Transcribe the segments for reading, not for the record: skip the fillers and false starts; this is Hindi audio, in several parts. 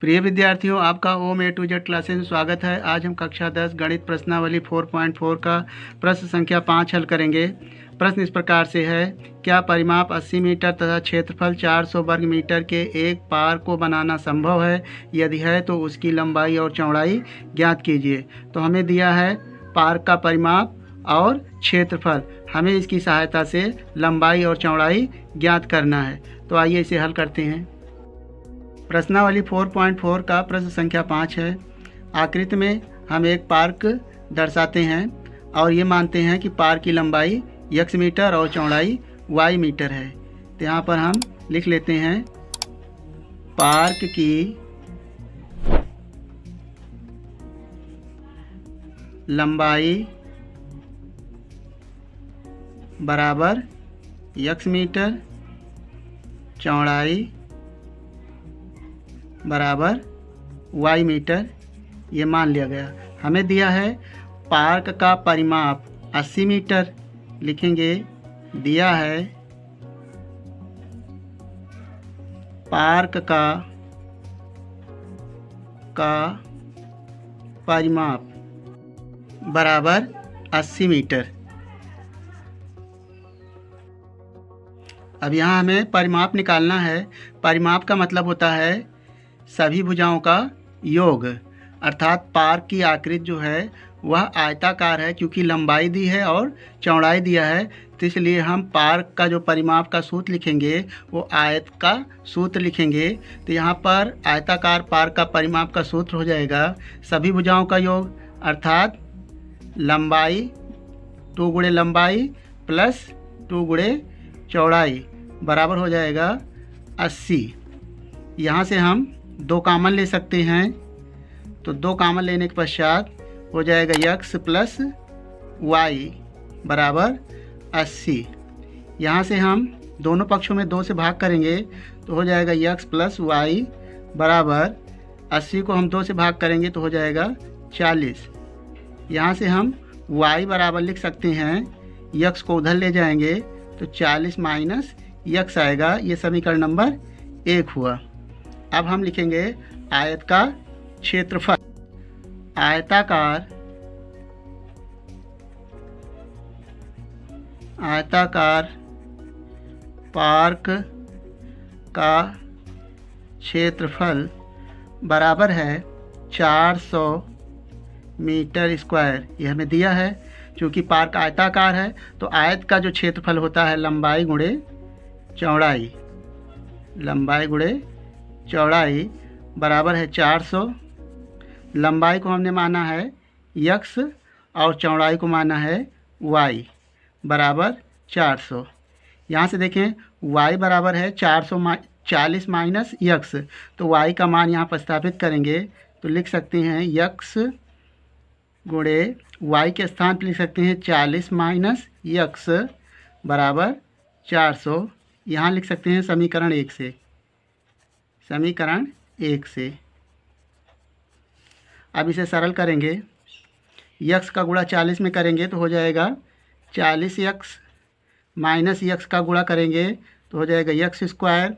प्रिय विद्यार्थियों, आपका ओम ए टू जेड क्लासेस में स्वागत है। आज हम कक्षा 10 गणित प्रश्नावली 4.4 का प्रश्न संख्या 5 हल करेंगे। प्रश्न इस प्रकार से है, क्या परिमाप 80 मीटर तथा क्षेत्रफल 400 वर्ग मीटर के एक पार्क को बनाना संभव है? यदि है तो उसकी लंबाई और चौड़ाई ज्ञात कीजिए। तो हमें दिया है पार्क का परिमाप और क्षेत्रफल, हमें इसकी सहायता से लंबाई और चौड़ाई ज्ञात करना है। तो आइए इसे हल करते हैं। प्रश्नावली 4.4 का प्रश्न संख्या 5 है। आकृति में हम एक पार्क दर्शाते हैं और ये मानते हैं कि पार्क की लंबाई x मीटर और चौड़ाई y मीटर है। तो यहाँ पर हम लिख लेते हैं पार्क की लंबाई बराबर x मीटर, चौड़ाई बराबर y मीटर, ये मान लिया गया। हमें दिया है पार्क का परिमाप 80 मीटर, लिखेंगे दिया है पार्क का परिमाप बराबर 80 मीटर। अब यहाँ हमें परिमाप निकालना है। परिमाप का मतलब होता है सभी भुजाओं का योग, अर्थात पार्क की आकृति जो है वह आयताकार है, क्योंकि लंबाई दी है और चौड़ाई दिया है। तो इसलिए हम पार्क का जो परिमाप का सूत्र लिखेंगे वो आयत का सूत्र लिखेंगे। तो यहाँ पर आयताकार पार्क का परिमाप का सूत्र हो जाएगा सभी भुजाओं का योग, अर्थात लंबाई 2 गुणे लंबाई प्लस 2 गुणे चौड़ाई बराबर हो जाएगा 80। यहाँ से हम 2 कामन ले सकते हैं, तो 2 कामन लेने के पश्चात हो जाएगा x प्लस वाई बराबर 80। यहाँ से हम दोनों पक्षों में 2 से भाग करेंगे तो हो जाएगा x प्लस वाई बराबर 80 को हम 2 से भाग करेंगे तो हो जाएगा 40। यहाँ से हम y बराबर लिख सकते हैं, x को उधर ले जाएंगे तो 40 माइनस x आएगा। ये समीकरण नंबर 1 हुआ। अब हम लिखेंगे आयत का क्षेत्रफल। आयताकार पार्क का क्षेत्रफल बराबर है 400 मीटर स्क्वायर। ये हमें दिया है। क्योंकि पार्क आयताकार है तो आयत का जो क्षेत्रफल होता है लंबाई गुणे चौड़ाई, लंबाई गुणे चौड़ाई बराबर है 400। लंबाई को हमने माना है x और चौड़ाई को माना है y बराबर 400। यहाँ से देखें y बराबर है 440 माइनस x, तो y का मान यहाँ पर स्थापित करेंगे तो लिख सकते हैं x गुणे y के स्थान पर लिख सकते हैं 40 माइनस x बराबर 400। यहाँ लिख सकते हैं समीकरण 1 से, समीकरण 1 से। अब इसे सरल करेंगे, x का गुणा 40 में करेंगे तो हो जाएगा 40x माइनस x का गुणा करेंगे तो हो जाएगा x स्क्वायर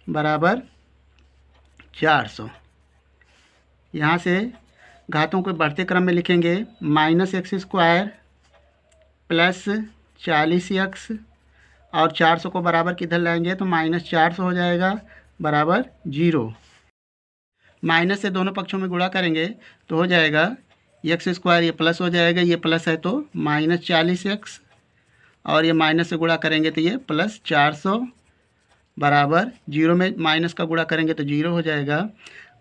बराबर 400। यहाँ से घातों को बढ़ते क्रम में लिखेंगे, minus x square plus 40x और 400 को बराबर किधर लाएंगे तो माइनस 400 हो जाएगा बराबर 0। माइनस से दोनों पक्षों में गुणा करेंगे तो हो जाएगा x स्क्वायर, ये प्लस हो जाएगा, ये प्लस है तो माइनस 40x और ये माइनस से गुणा करेंगे तो ये प्लस 400 बराबर 0 में माइनस का गुणा करेंगे तो 0 हो जाएगा।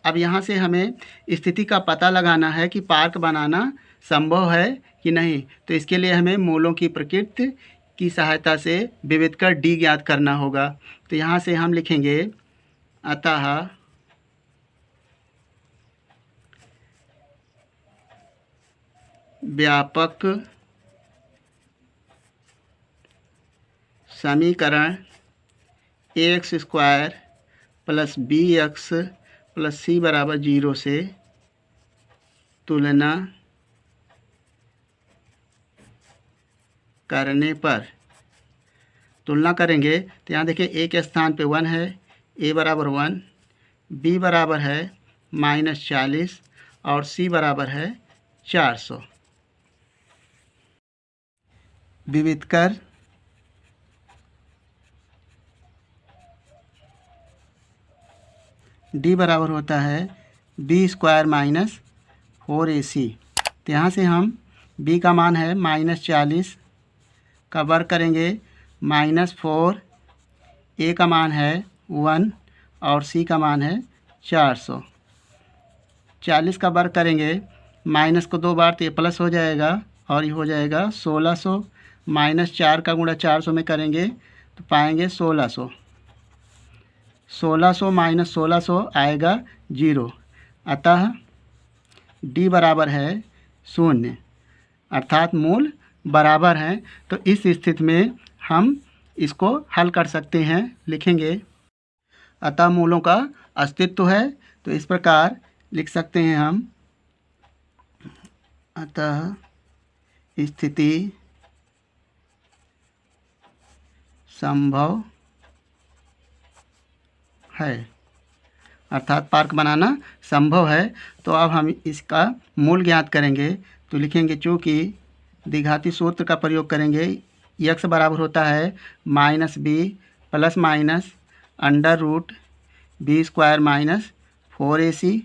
अब यहाँ से हमें स्थिति का पता लगाना है कि पार्क बनाना संभव है कि नहीं। तो इसके लिए हमें मूलों की प्रकृति की सहायता से विविध कर d ज्ञात करना होगा। तो यहाँ से हम लिखेंगे अतः व्यापक समीकरण x square plus bx plus c बराबर 0 से तुलना करने पर तुलना करेंगे तो यहाँ देखिए a के स्थान पे 1 है, a बराबर 1, b बराबर है -40 और C बराबर है 400। विविध कर D बराबर होता है B² - 4AC। तो यहाँ से हम B का मान है -40 का वर्ग करेंगे -4, A का मान है 1 और C का मान है 400। 40 का वर्ग करेंगे, माइनस को 2 बार तो ये प्लस हो जाएगा और ये हो जाएगा 1600। -4 का गुणा 400 में करेंगे तो पाएंगे 1600। 1600 - 1600 आएगा 0। अतः D बराबर है 0, अर्थात मूल बराबर हैं। तो इस स्थिति में हम इसको हल कर सकते हैं। लिखेंगे अतः मूलों का अस्तित्व है, तो इस प्रकार लिख सकते हैं हम, अतः स्थिति संभव है, अर्थात पार्क बनाना संभव है। तो अब हम इसका मूल ज्ञात करेंगे। तो लिखेंगे चूँकि द्विघाती सूत्र का प्रयोग करेंगे, x बराबर होता है -b + -√b² - 4AC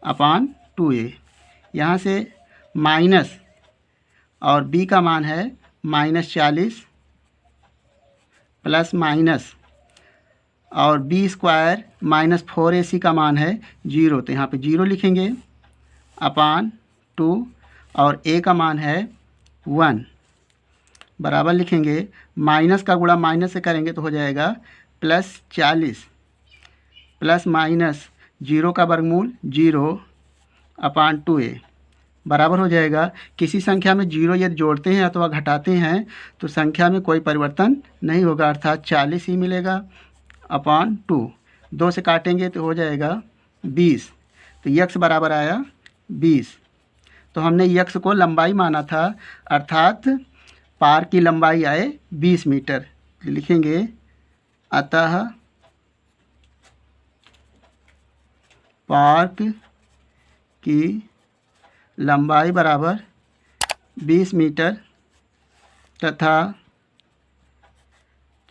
/ 2a। यहाँ से माइनस और b का मान है -40 प्लस माइनस और b² - 4AC का मान है 0। तो यहाँ पे 0 लिखेंगे / 2 और a का मान है 1 बराबर लिखेंगे, माइनस का गुणा माइनस से करेंगे तो हो जाएगा +40 प्लस माइनस 0 का वर्गमूल 0 / 2a बराबर हो जाएगा। किसी संख्या में 0 यदि जोड़ते हैं अथवा घटाते हैं तो संख्या में कोई परिवर्तन नहीं होगा, अर्थात 40 ही मिलेगा / 2। 2 से काटेंगे तो हो जाएगा 20। तो x बराबर आया 20। तो हमने x को लंबाई माना था, अर्थात पार की लंबाई आए 20 मीटर। लिखेंगे अतः पार्क की लंबाई बराबर 20 मीटर तथा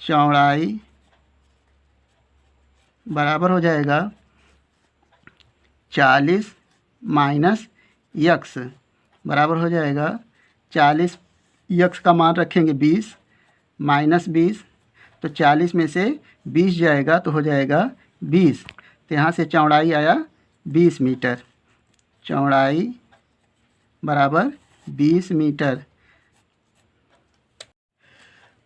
चौड़ाई बराबर हो जाएगा 40 - x बराबर हो जाएगा 40। x का मान रखेंगे 20 -20, तो 40 में से 20 जाएगा तो हो जाएगा 20। तो यहाँ से चौड़ाई आया 20 मीटर। चौड़ाई बराबर 20 मीटर।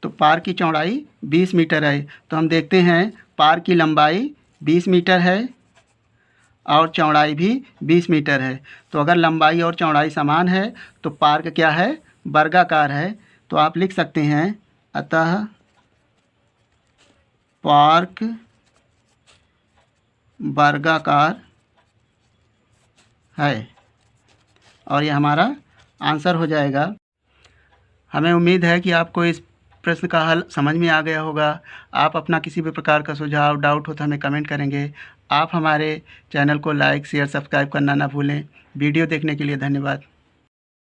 तो पार की चौड़ाई 20 मीटर है। तो हम देखते हैं पार की लंबाई 20 मीटर है और चौड़ाई भी 20 मीटर है। तो अगर लंबाई और चौड़ाई समान है तो पार्क क्या है, वर्गाकार है। तो आप लिख सकते हैं अतः पार्क वर्गाकार है, और ये हमारा आंसर हो जाएगा। हमें उम्मीद है कि आपको इस प्रश्न का हल समझ में आ गया होगा। आप अपना किसी भी प्रकार का सुझाव डाउट हो तो हमें कमेंट करेंगे। आप हमारे चैनल को लाइक शेयर सब्सक्राइब करना ना भूलें। वीडियो देखने के लिए धन्यवाद।